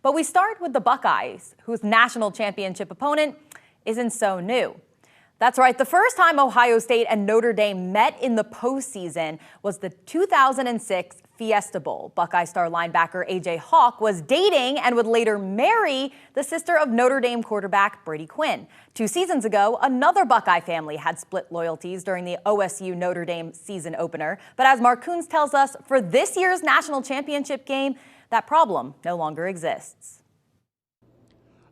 But we start with the Buckeyes, whose national championship opponent isn't so new. That's right, the first time Ohio State and Notre Dame met in the postseason was the 2006 Fiesta Bowl. Buckeye star linebacker A.J. Hawk was dating and would later marry the sister of Notre Dame quarterback Brady Quinn. 2 seasons ago, another Buckeye family had split loyalties during the OSU Notre Dame season opener. But as Mark Coons tells us, for this year's national championship game, that problem no longer exists.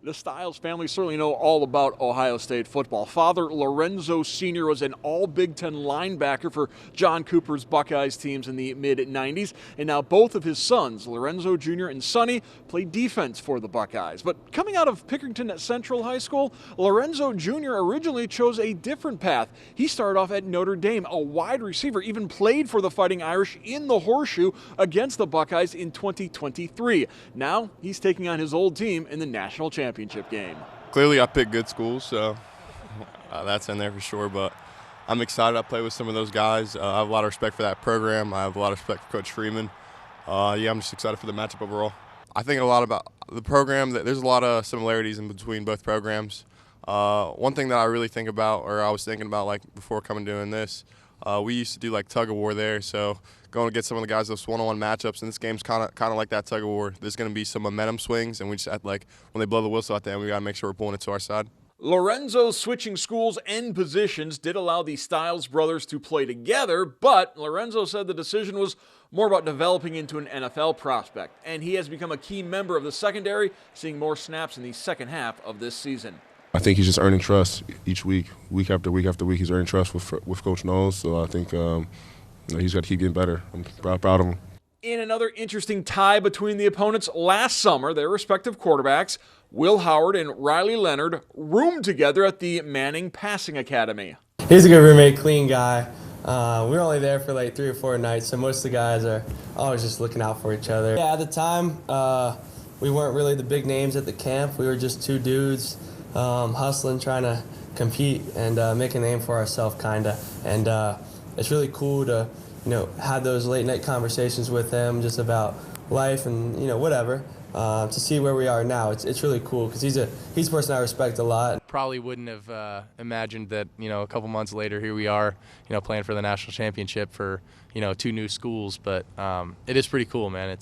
The Styles family certainly know all about Ohio State football. Father Lorenzo Sr. was an all-Big Ten linebacker for John Cooper's Buckeyes teams in the mid-90s. And now both of his sons, Lorenzo Jr. and Sonny, play defense for the Buckeyes. But coming out of Pickerington Central High School, Lorenzo Jr. originally chose a different path. He started off at Notre Dame, a wide receiver, even played for the Fighting Irish in the Horseshoe against the Buckeyes in 2023. Now he's taking on his old team in the national championship game. Clearly I picked good schools, so that's in there for sure, but I'm excited. I play with some of those guys. I have a lot of respect for that program. I have a lot of respect for Coach Freeman. I'm just excited for the matchup overall. I think a lot about the program. There's a lot of similarities in between both programs. One thing that I really think about, or I was thinking about like before coming doing this, we used to do like tug of war there, so going to get some of the guys those one-on-one matchups, and this game's kind of like that tug of war. There's going to be some momentum swings, and we just have, like when they blow the whistle at the end, we got to make sure we're pulling it to our side. Lorenzo's switching schools and positions did allow the Styles brothers to play together, but Lorenzo said the decision was more about developing into an NFL prospect, and he has become a key member of the secondary, seeing more snaps in the second half of this season. I think he's just earning trust each week, week after week after week. He's earning trust with Coach Knowles, so I think he's got to keep getting better. I'm proud of him. In another interesting tie between the opponents last summer, their respective quarterbacks, Will Howard and Riley Leonard, roomed together at the Manning Passing Academy. He's a good roommate, clean guy. We were only there for like 3 or 4 nights, so most of the guys are always just looking out for each other. Yeah, at the time, we weren't really the big names at the camp. We were just 2 dudes hustling, trying to compete and make a name for ourselves, kind of. And it's really cool to, have those late night conversations with him just about life and, whatever. To see where we are now, it's really cool because he's a person I respect a lot. Probably wouldn't have imagined that, a couple months later, here we are, playing for the national championship for, 2 new schools. But it is pretty cool, man.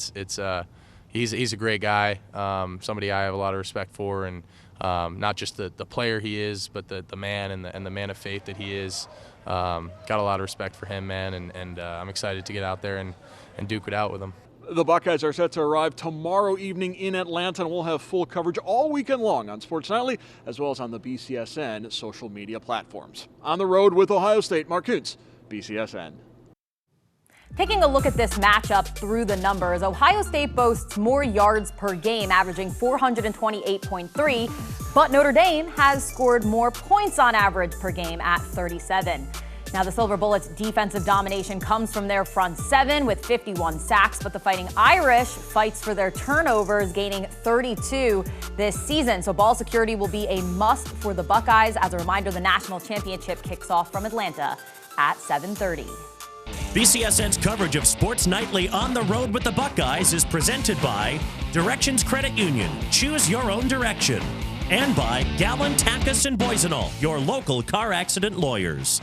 He's a great guy, somebody I have a lot of respect for, and not just the player he is, but the man and the man of faith that he is. Got a lot of respect for him, man, and I'm excited to get out there and duke it out with him. The Buckeyes are set to arrive tomorrow evening in Atlanta, and we'll have full coverage all weekend long on Sports Nightly, as well as on the BCSN social media platforms. On the road with Ohio State, Mark Kuntz, BCSN. Taking a look at this matchup through the numbers, Ohio State boasts more yards per game, averaging 428.3, but Notre Dame has scored more points on average per game at 37. Now, the Silver Bullets' defensive domination comes from their front 7 with 51 sacks, but the Fighting Irish fights for their turnovers, gaining 32 this season. So ball security will be a must for the Buckeyes. As a reminder, the national championship kicks off from Atlanta at 7:30. BCSN's coverage of Sports Nightly on the road with the Buckeyes is presented by Directions Credit Union. Choose your own direction. And by Gallon, Tackus, and Boisenall, your local car accident lawyers.